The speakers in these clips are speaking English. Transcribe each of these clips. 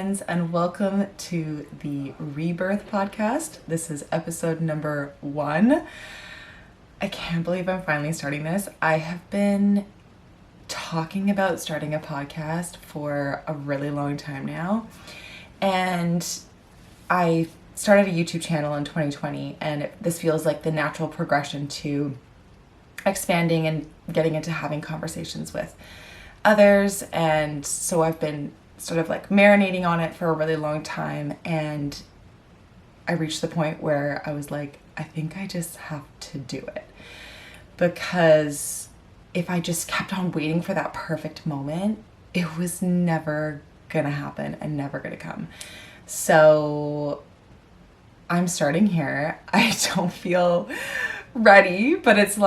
friends, and welcome to the Rebirth podcast. This is episode number 1. I can't believe I'm finally starting this. I have been talking about starting a podcast for a really long time now, and I started a YouTube channel in 2020, and this feels like the natural progression to expanding and getting into having conversations with others. And so I've been sort of like marinating on it for a really long time, and I reached the point where I was like, I think I just have to do it, because if I just kept on waiting for that perfect moment, it was never gonna happen and never gonna come. So I'm starting here. I don't feel ready, but it's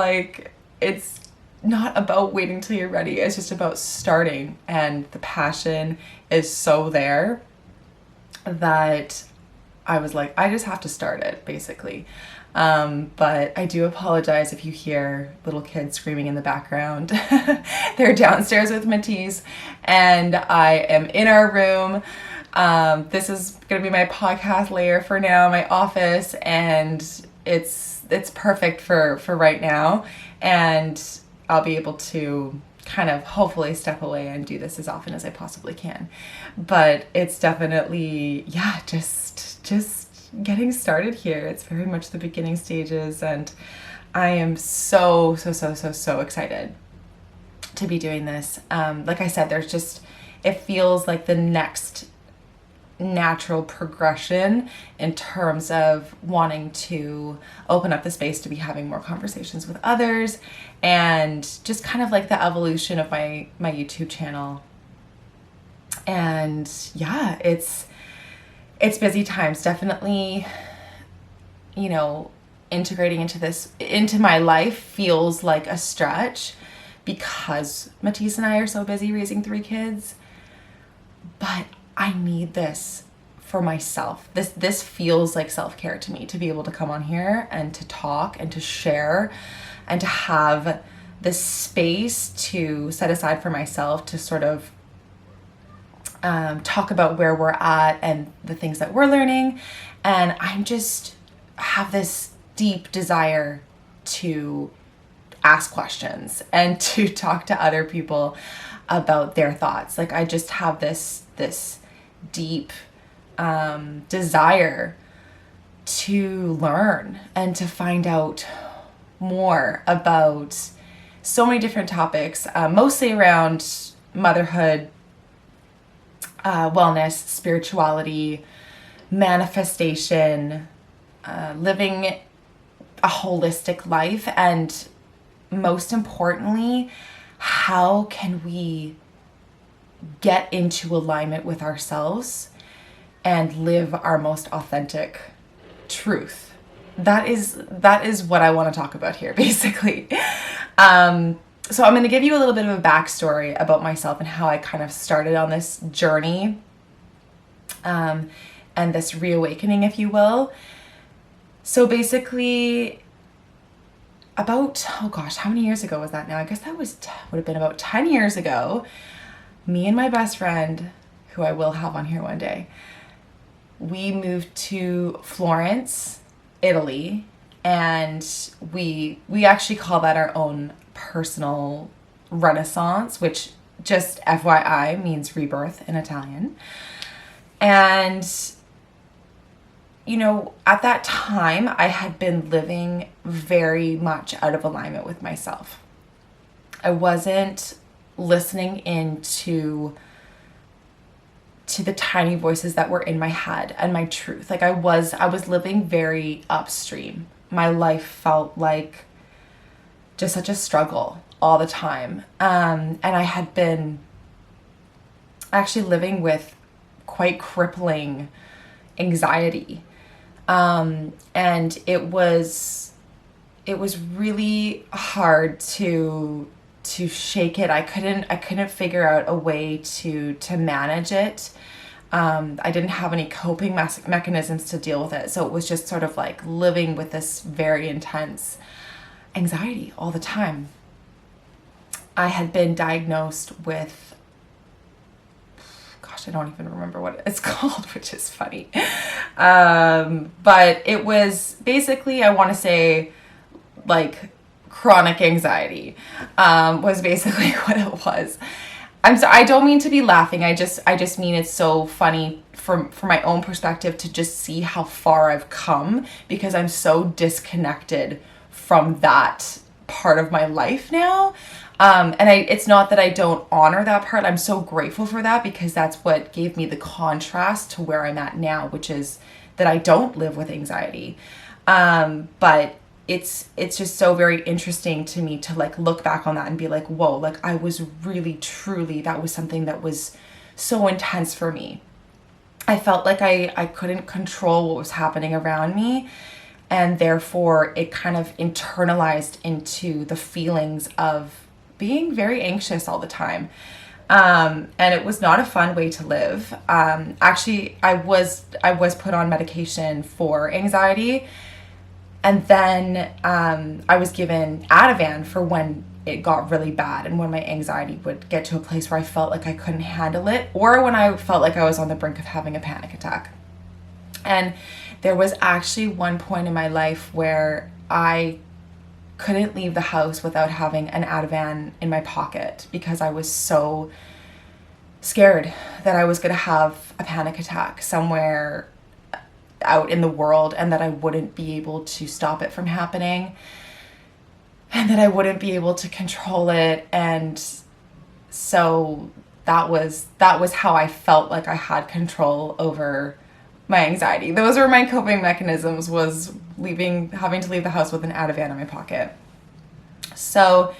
not about waiting till you're ready. It's just about starting, and the passion is so there that I was like, I just have to start it, basically. But I do apologize if you hear little kids screaming in the background. They're downstairs with Matisse, and I am in our room. This is gonna be my podcast layer for now, my office, and it's perfect for right now. And I'll be able to kind of hopefully step away and do this as often as I possibly can. But it's definitely, just getting started here. It's very much the beginning stages, and I am so excited to be doing this. Like I said, it feels like the next natural progression in terms of wanting to open up the space to be having more conversations with others, and just kind of like the evolution of my YouTube channel. And yeah, it's busy times. Definitely, integrating into my life feels like a stretch, because Matisse and I are so busy raising 3 kids. But I need this for myself. This feels like self-care to me, to be able to come on here and to talk and to share and to have this space to set aside for myself to sort of talk about where we're at and the things that we're learning. And I just have this deep desire to ask questions and to talk to other people about their thoughts. Like, I just have this deep desire to learn and to find out more about so many different topics, mostly around motherhood, wellness, spirituality, manifestation, living a holistic life, and most importantly, how can we get into alignment with ourselves and live our most authentic truth. That is what I want to talk about here, basically. So I'm going to give you a little bit of a backstory about myself and how I kind of started on this journey, and this reawakening, if you will. So basically, about, how many years ago was that now? I guess that would have been about 10 years ago. Me and my best friend, who I will have on here one day, we moved to Florence, Italy, and we actually call that our own personal renaissance, which, just FYI, means rebirth in Italian. And at that time, I had been living very much out of alignment with myself. I wasn't listening into the tiny voices that were in my head and my truth. Like, I was living very upstream. My life felt like just such a struggle all the time. And I had been actually living with quite crippling anxiety. And it was really hard to shake it. I couldn't figure out a way to manage it. I didn't have any coping mechanisms to deal with it. So it was just sort of like living with this very intense anxiety all the time. I had been diagnosed with gosh, I don't even remember what it's called, which is funny. But it was basically, I want to say, like, chronic anxiety, was basically what it was. I don't mean to be laughing. I just mean it's so funny from my own perspective to just see how far I've come, because I'm so disconnected from that part of my life now. It's not that I don't honor that part. I'm so grateful for that, because that's what gave me the contrast to where I'm at now, which is that I don't live with anxiety. But it's just so very interesting to me to like look back on that and be like, whoa, like I was really, truly, that was something that was so intense for me. I felt like I couldn't control what was happening around me. And therefore it kind of internalized into the feelings of being very anxious all the time. And it was not a fun way to live. Actually, I was put on medication for anxiety. And then I was given Ativan for when it got really bad and when my anxiety would get to a place where I felt like I couldn't handle it, or when I felt like I was on the brink of having a panic attack. And there was actually one point in my life where I couldn't leave the house without having an Ativan in my pocket, because I was so scared that I was going to have a panic attack somewhere out in the world, and that I wouldn't be able to stop it from happening, and that I wouldn't be able to control it. And so that was how I felt like I had control over my anxiety. Those were my coping mechanisms, was having to leave the house with an Ativan in my pocket. So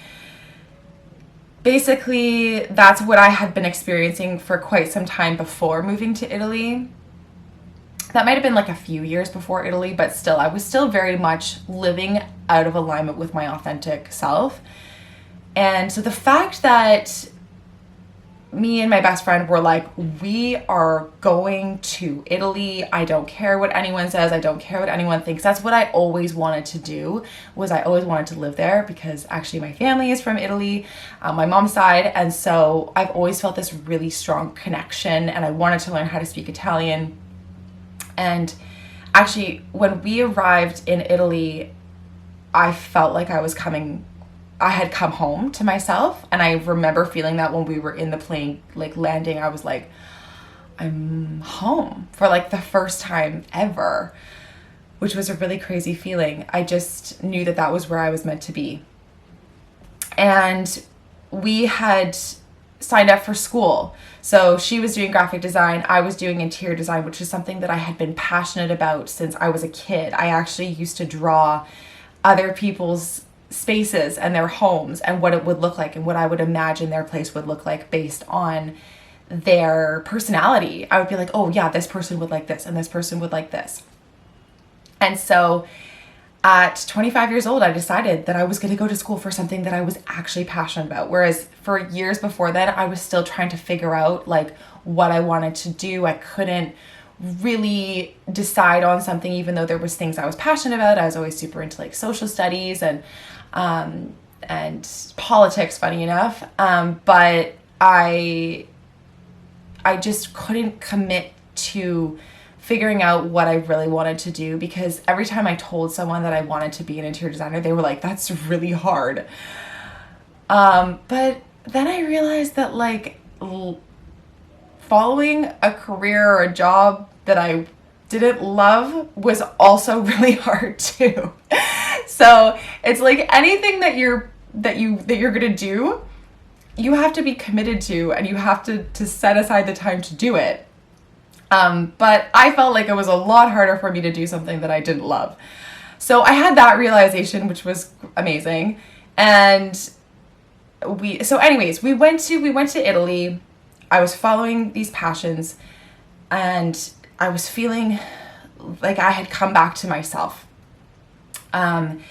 basically that's what I had been experiencing for quite some time before moving to Italy. That might have been like a few years before Italy, but still, I was still very much living out of alignment with my authentic self. And so the fact that me and my best friend were like, we are going to Italy. I don't care what anyone says. I don't care what anyone thinks. That's what I always wanted to do, was I always wanted to live there, because actually my family is from Italy, my mom's side. And so I've always felt this really strong connection, and I wanted to learn how to speak Italian. And actually, when we arrived in Italy, I felt like I had come home to myself. And I remember feeling that when we were in the plane, like landing, I was like, I'm home for like the first time ever, which was a really crazy feeling. I just knew that that was where I was meant to be. And we had signed up for school. So she was doing graphic design, I was doing interior design, which is something that I had been passionate about since I was a kid. I actually used to draw other people's spaces and their homes and what it would look like and what I would imagine their place would look like based on their personality. I would be like, oh yeah, this person would like this and this person would like this. And so at 25 years old, I decided that I was going to go to school for something that I was actually passionate about. Whereas for years before that, I was still trying to figure out like what I wanted to do. I couldn't really decide on something, even though there was things I was passionate about. I was always super into like social studies and politics, funny enough. But I just couldn't commit to figuring out what I really wanted to do, because every time I told someone that I wanted to be an interior designer, they were like, that's really hard. But then I realized that like following a career or a job that I didn't love was also really hard too. So it's like anything that you're gonna do, you have to be committed to, and you have to set aside the time to do it. But I felt like it was a lot harder for me to do something that I didn't love. So I had that realization, which was amazing. And we went to Italy. I was following these passions, and I was feeling like I had come back to myself. And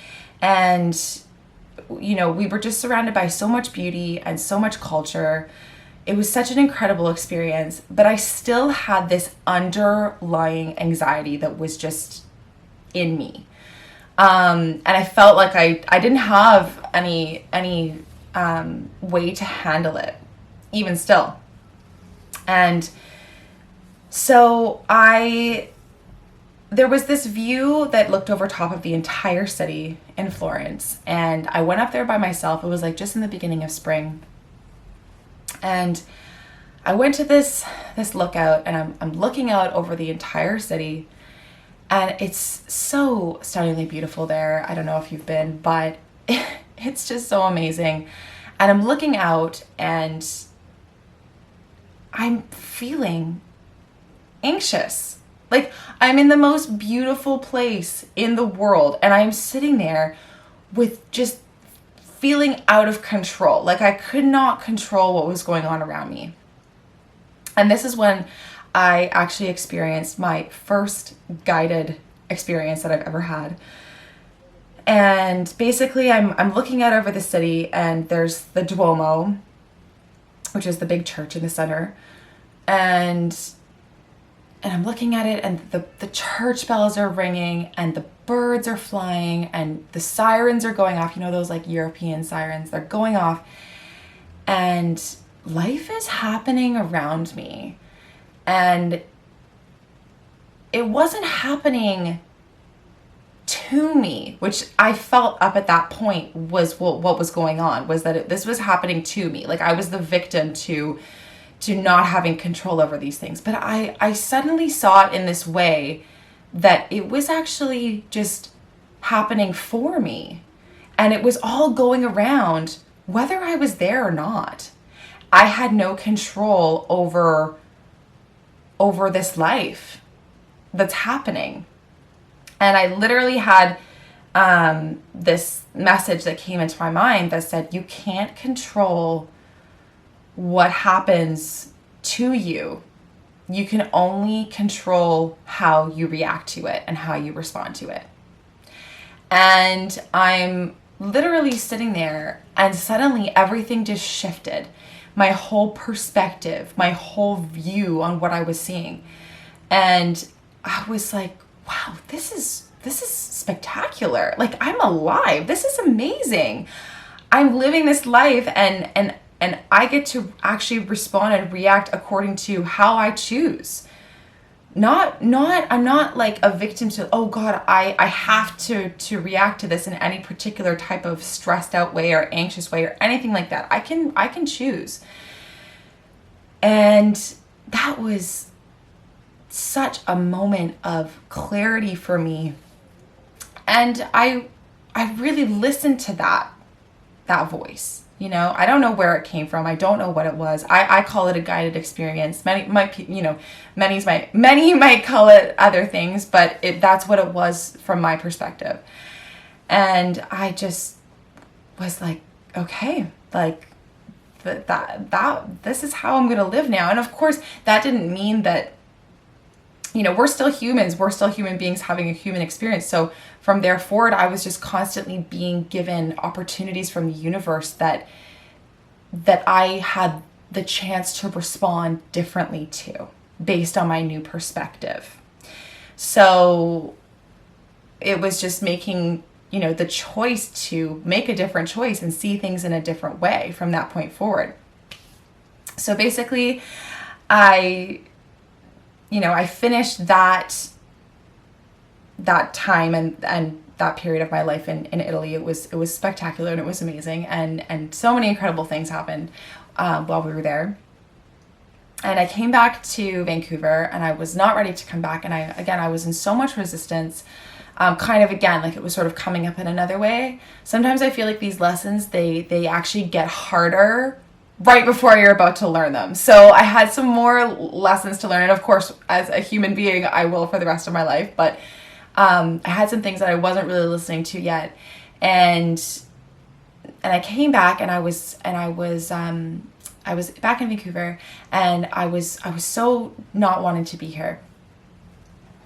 you know, we were just surrounded by so much beauty and so much culture. It was such an incredible experience, but I still had this underlying anxiety that was just in me. And I felt like I didn't have any way to handle it, even still. And So there was this view that looked over top of the entire city in Florence. And I went up there by myself. It was like just in the beginning of spring. And I went to this lookout, and I'm looking out over the entire city. And it's so stunningly beautiful there. I don't know if you've been, but it's just so amazing. And I'm looking out and I'm feeling anxious. Like, I'm in the most beautiful place in the world, and I'm sitting there with just feeling out of control. Like, I could not control what was going on around me. And this is when I actually experienced my first guided experience that I've ever had. And basically, I'm looking out over the city, and there's the Duomo, which is the big church in the center. And I'm looking at it, and the church bells are ringing, and the birds are flying, and the sirens are going off. You know, those like European sirens, they're going off. And life is happening around me. And it wasn't happening to me, which I felt up at that point was what was going on, was that this was happening to me. Like, I was the victim to not having control over these things. But I suddenly saw it in this way that it was actually just happening for me. And it was all going around, whether I was there or not. I had no control over this life that's happening. And I literally had this message that came into my mind that said, you can't control what happens to you. You can only control how you react to it and how you respond to it. And I'm literally sitting there, and suddenly everything just shifted. My whole perspective, my whole view on what I was seeing. And I was like, wow, this is spectacular. Like, I'm alive. This is amazing. I'm living this life, and I get to actually respond and react according to how I choose. I'm not like a victim to, oh God, I have to react to this in any particular type of stressed out way or anxious way or anything like that. I can choose. And that was such a moment of clarity for me. And I really listened to that voice. You know, I don't know where it came from. I don't know what it was. I call it a guided experience. Many might call it other things, but that's what it was from my perspective. And I just was like, okay, like this is how I'm going to live now. And of course, that didn't mean that, you know, we're still humans. We're still human beings having a human experience. So from there forward, I was just constantly being given opportunities from the universe that I had the chance to respond differently to, based on my new perspective. So it was just making, you know, the choice to make a different choice and see things in a different way from that point forward. So basically, I finished that time and that period of my life in Italy. It was spectacular, and it was amazing, and so many incredible things happened while we were there. And I came back to Vancouver, and I was not ready to come back, and I was in so much resistance, like it was sort of coming up in another way. Sometimes I feel like these lessons, they actually get harder right before you're about to learn them. So I had some more lessons to learn, and of course, as a human being, I will for the rest of my life, but I had some things that I wasn't really listening to yet, and I came back, and I was back in Vancouver, and I was so not wanting to be here.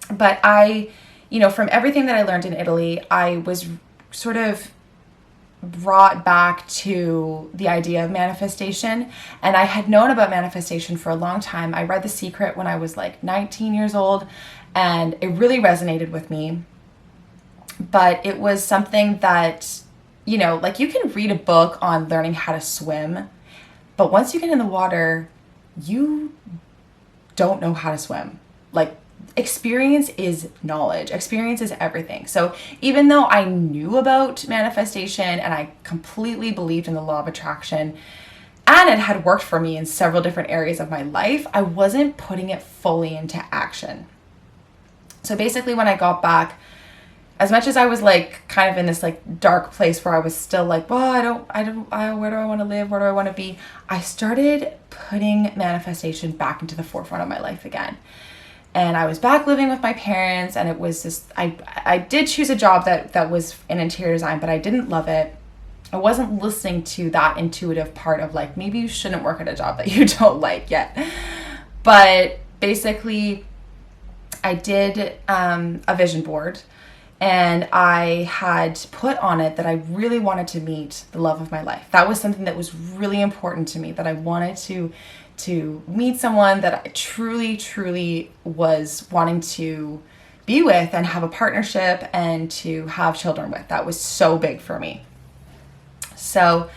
But from everything that I learned in Italy, I was sort of brought back to the idea of manifestation. And I had known about manifestation for a long time. I read The Secret when I was like 19 years old, and it really resonated with me. But it was something that, like, you can read a book on learning how to swim, but once you get in the water, you don't know how to swim. Like, experience is knowledge. Experience is everything. So even though I knew about manifestation and I completely believed in the law of attraction, and it had worked for me in several different areas of my life, I wasn't putting it fully into action. So basically when I got back, as much as I was like kind of in this like dark place where I was still like, well, where do I want to live? Where do I want to be? I started putting manifestation back into the forefront of my life again. And I was back living with my parents, and it was just, I did choose a job that was in interior design, but I didn't love it. I wasn't listening to that intuitive part of like, maybe you shouldn't work at a job that you don't like yet. But basically, I did a vision board, and I had put on it that I really wanted to meet the love of my life. That was something that was really important to me, that I wanted to meet someone that I truly was wanting to be with and have a partnership and to have children with. That was so big for me. So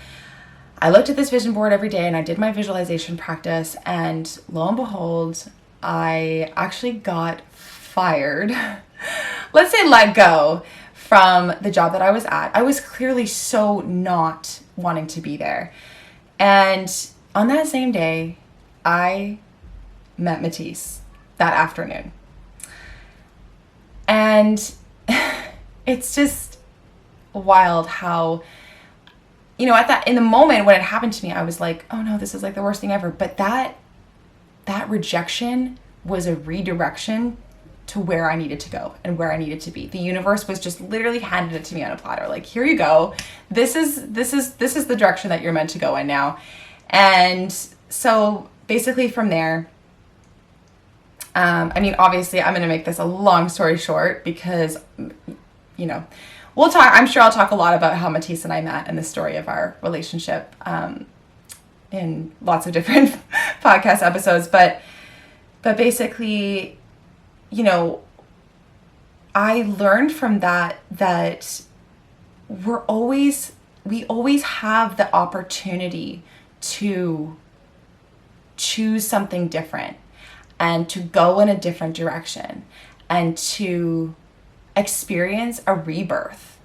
I looked at this vision board every day and I did my visualization practice, and lo and behold, I actually got fired. Let's say let go from the job that I was at. I was clearly so not wanting to be there. And on that same day, I met Matisse that afternoon. And it's just wild how, you know, in the moment when it happened to me, I was like, oh no, this is like the worst thing ever. But that rejection was a redirection to where I needed to go and where I needed to be. The universe was just literally handed it to me on a platter. Like, here you go. This is the direction that you're meant to go in now. And so basically from there, I mean, obviously I'm going to make this a long story short because, you know, I'm sure I'll talk a lot about how Matisse and I met and the story of our relationship, in lots of different podcast episodes. But basically, you know, I learned from that we always have the opportunity to choose something different and to go in a different direction and to experience a rebirth.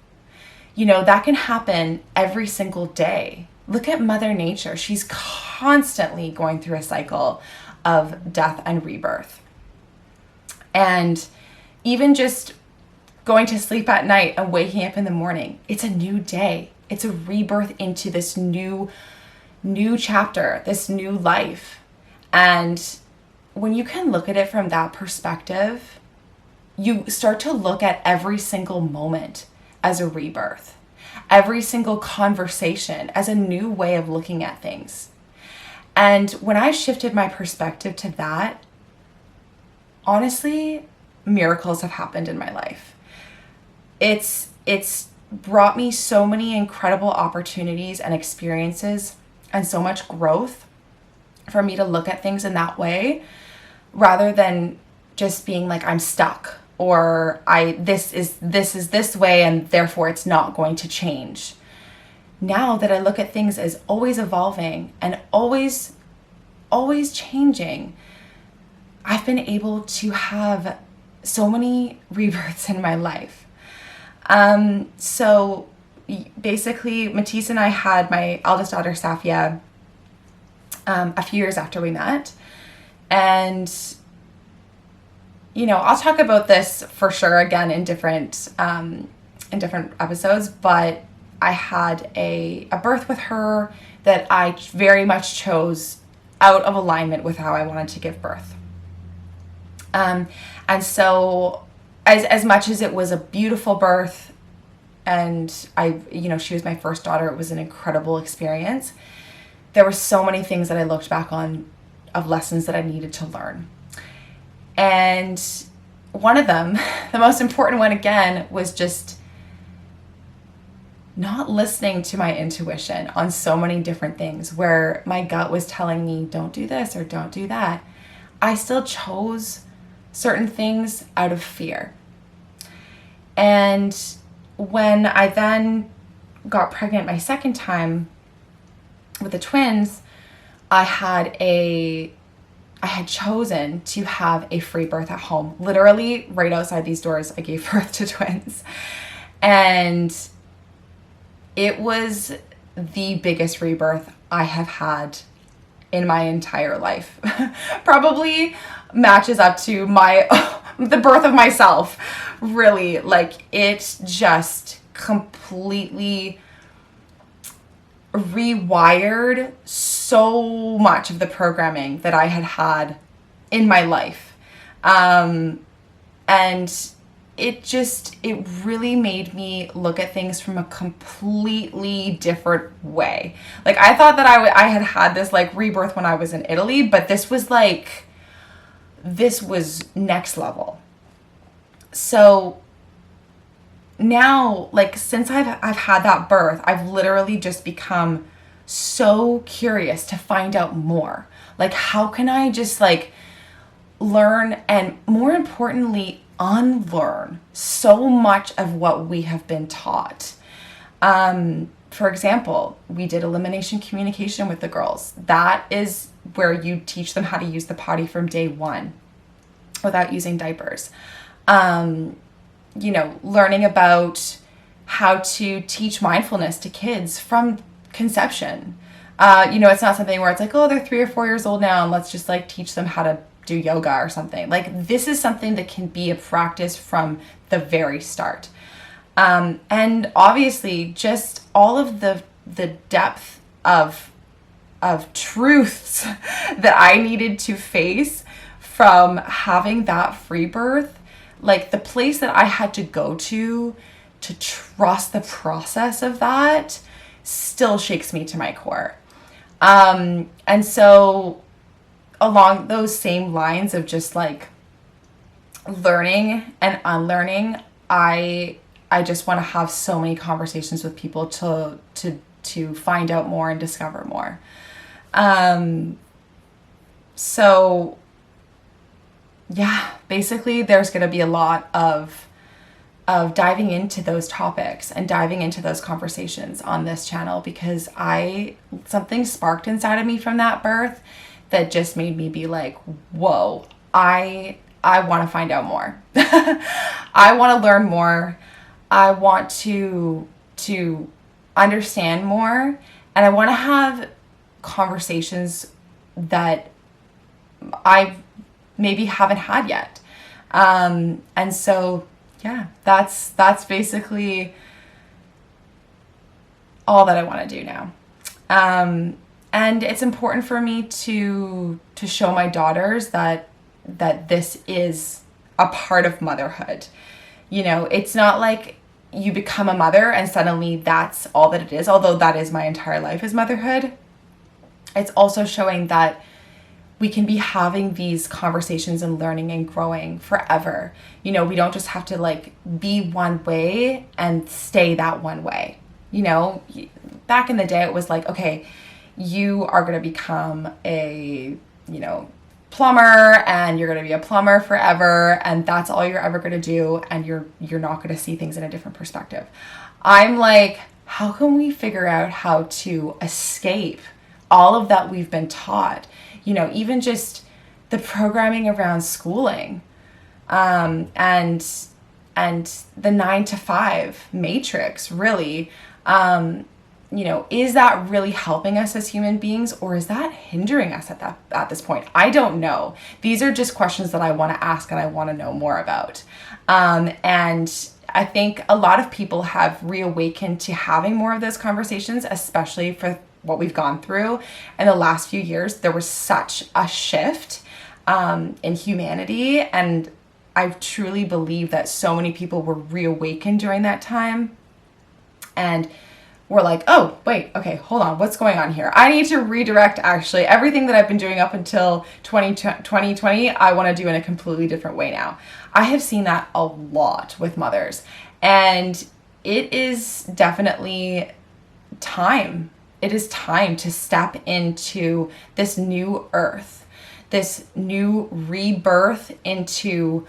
You know, that can happen every single day. Look at Mother Nature. She's constantly going through a cycle of death and rebirth. And even just going to sleep at night and waking up in the morning, it's a new day. It's a rebirth into this new chapter, this new life. And when you can look at it from that perspective, you start to look at every single moment as a rebirth, every single conversation as a new way of looking at things. And when I shifted my perspective to that, honestly, miracles have happened in my life. It's brought me so many incredible opportunities and experiences and so much growth for me to look at things in that way, rather than just being like, I'm stuck, or this is this way and therefore it's not going to change. Now that I look at things as always evolving and always changing, I've been able to have so many rebirths in my life. So basically, Matisse and I had my eldest daughter, Safia, a few years after we met. And, you know, I'll talk about this for sure again in different episodes, but I had a birth with her that I very much chose out of alignment with how I wanted to give birth. And so as much as it was a beautiful birth and she was my first daughter, it was an incredible experience. There were so many things that I looked back on of lessons that I needed to learn. And one of them, the most important one again, was just not listening to my intuition on so many different things where my gut was telling me, don't do this or don't do that. I still chose certain things out of fear. And when I then got pregnant my second time with the twins, I had I had chosen to have a free birth at home. Literally right outside these doors, I gave birth to twins. And it was the biggest rebirth I have had in my entire life. Probably matches up to the birth of myself. Really, like, it just completely rewired so much of the programming that I had in my life. And it really made me look at things from a completely different way. Like, I thought that I had this like rebirth when I was in Italy, but this was next level. So now, like, since I've had that birth, I've literally just become so curious to find out more. Like, how can I just like learn, and more importantly, unlearn so much of what we have been taught. For example, we did elimination communication with the girls. That is where you teach them how to use the potty from day one without using diapers. Learning about how to teach mindfulness to kids from conception. It's not something where it's like, oh, they're 3 or 4 years old now and let's just like teach them how to do yoga or something. Like, this is something that can be a practice from the very start. And obviously just all of the depth of truths that I needed to face from having that free birth, like the place that I had to go to trust the process of that still shakes me to my core. And so along those same lines of just like learning and unlearning, I just want to have so many conversations with people to find out more and discover more. So yeah, basically there's going to be a lot of diving into those topics and diving into those conversations on this channel, because something sparked inside of me from that birth that just made me be like, whoa, I want to find out more. I want to learn more. I want to understand more, and I want to have conversations that I maybe haven't had yet. And so, yeah, that's basically all that I want to do now. And it's important for me to show my daughters that this is a part of motherhood. It's not like you become a mother and suddenly that's all that it is, although that is my entire life is motherhood. It's also showing that we can be having these conversations and learning and growing forever. We don't just have to like be one way and stay that one way. Back in the day, it was like, okay, you are going to become a, plumber, and you're going to be a plumber forever, and that's all you're ever going to do, and you're not going to see things in a different perspective. I'm like, how can we figure out how to escape all of that we've been taught? Even just the programming around schooling, and the 9-to-5 matrix, really. Is that really helping us as human beings, or is that hindering us at this point? I don't know. These are just questions that I want to ask and I want to know more about. And I think a lot of people have reawakened to having more of those conversations, especially for what we've gone through in the last few years. There was such a shift in humanity, and I truly believe that so many people were reawakened during that time. And we're like, oh, wait, okay, hold on. What's going on here? I need to redirect, actually. Everything that I've been doing up until 2020, I want to do in a completely different way now. I have seen that a lot with mothers. And it is definitely time. It is time to step into this new earth, this new rebirth into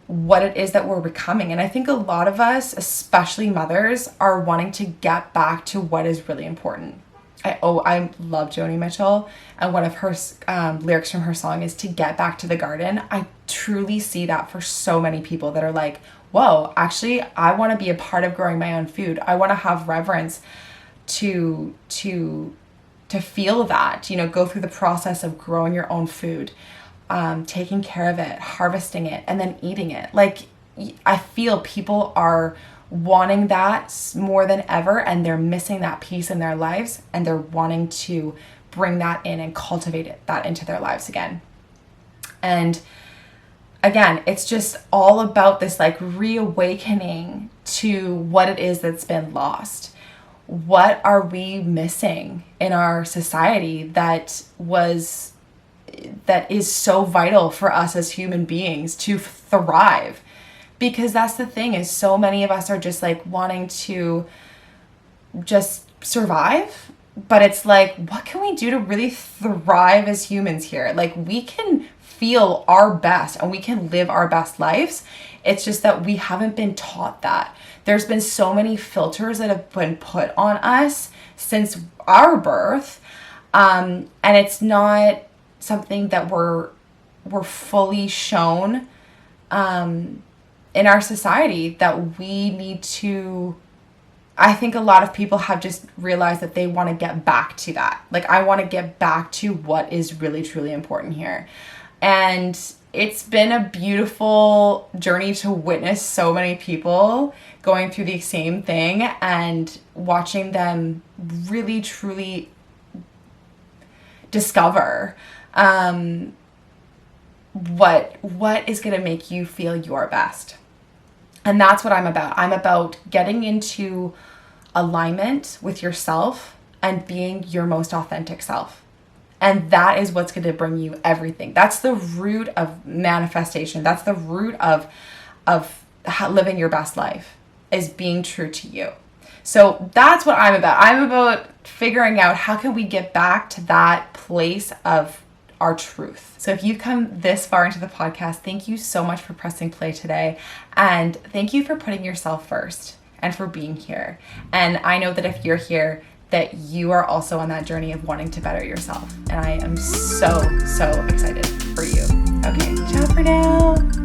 what it is that we're becoming. And I think a lot of us, especially mothers, are wanting to get back to what is really important. I love Joni Mitchell, and one of her lyrics from her song is to get back to the garden. I truly see that for so many people that are like, whoa, actually, I want to be a part of growing my own food. I want to have reverence to feel that, you know, go through the process of growing your own food, taking care of it, harvesting it, and then eating it. Like, I feel people are wanting that more than ever, and they're missing that piece in their lives, and they're wanting to bring that in and cultivate that into their lives again. And again, it's just all about this like reawakening to what it is that's been lost. What are we missing in our society that is so vital for us as human beings to thrive? Because that's the thing, is so many of us are just like wanting to just survive, but it's like, what can we do to really thrive as humans here? Like, we can feel our best and we can live our best lives. It's just that we haven't been taught that. There's been so many filters that have been put on us since our birth, and it's not something that we're fully shown in our society that we need to. I think a lot of people have just realized that they want to get back to that. Like, I want to get back to what is really, truly important here. And it's been a beautiful journey to witness so many people going through the same thing and watching them really, truly discover what is going to make you feel your best. And that's what I'm about. I'm about getting into alignment with yourself and being your most authentic self. And that is what's going to bring you everything. That's the root of manifestation. That's the root of living your best life, is being true to you. So that's what I'm about. I'm about figuring out how can we get back to that place of our truth. So if you've come this far into the podcast, thank you so much for pressing play today. And thank you for putting yourself first and for being here. And I know that if you're here, that you are also on that journey of wanting to better yourself. And I am so, so excited for you. Okay, ciao for now.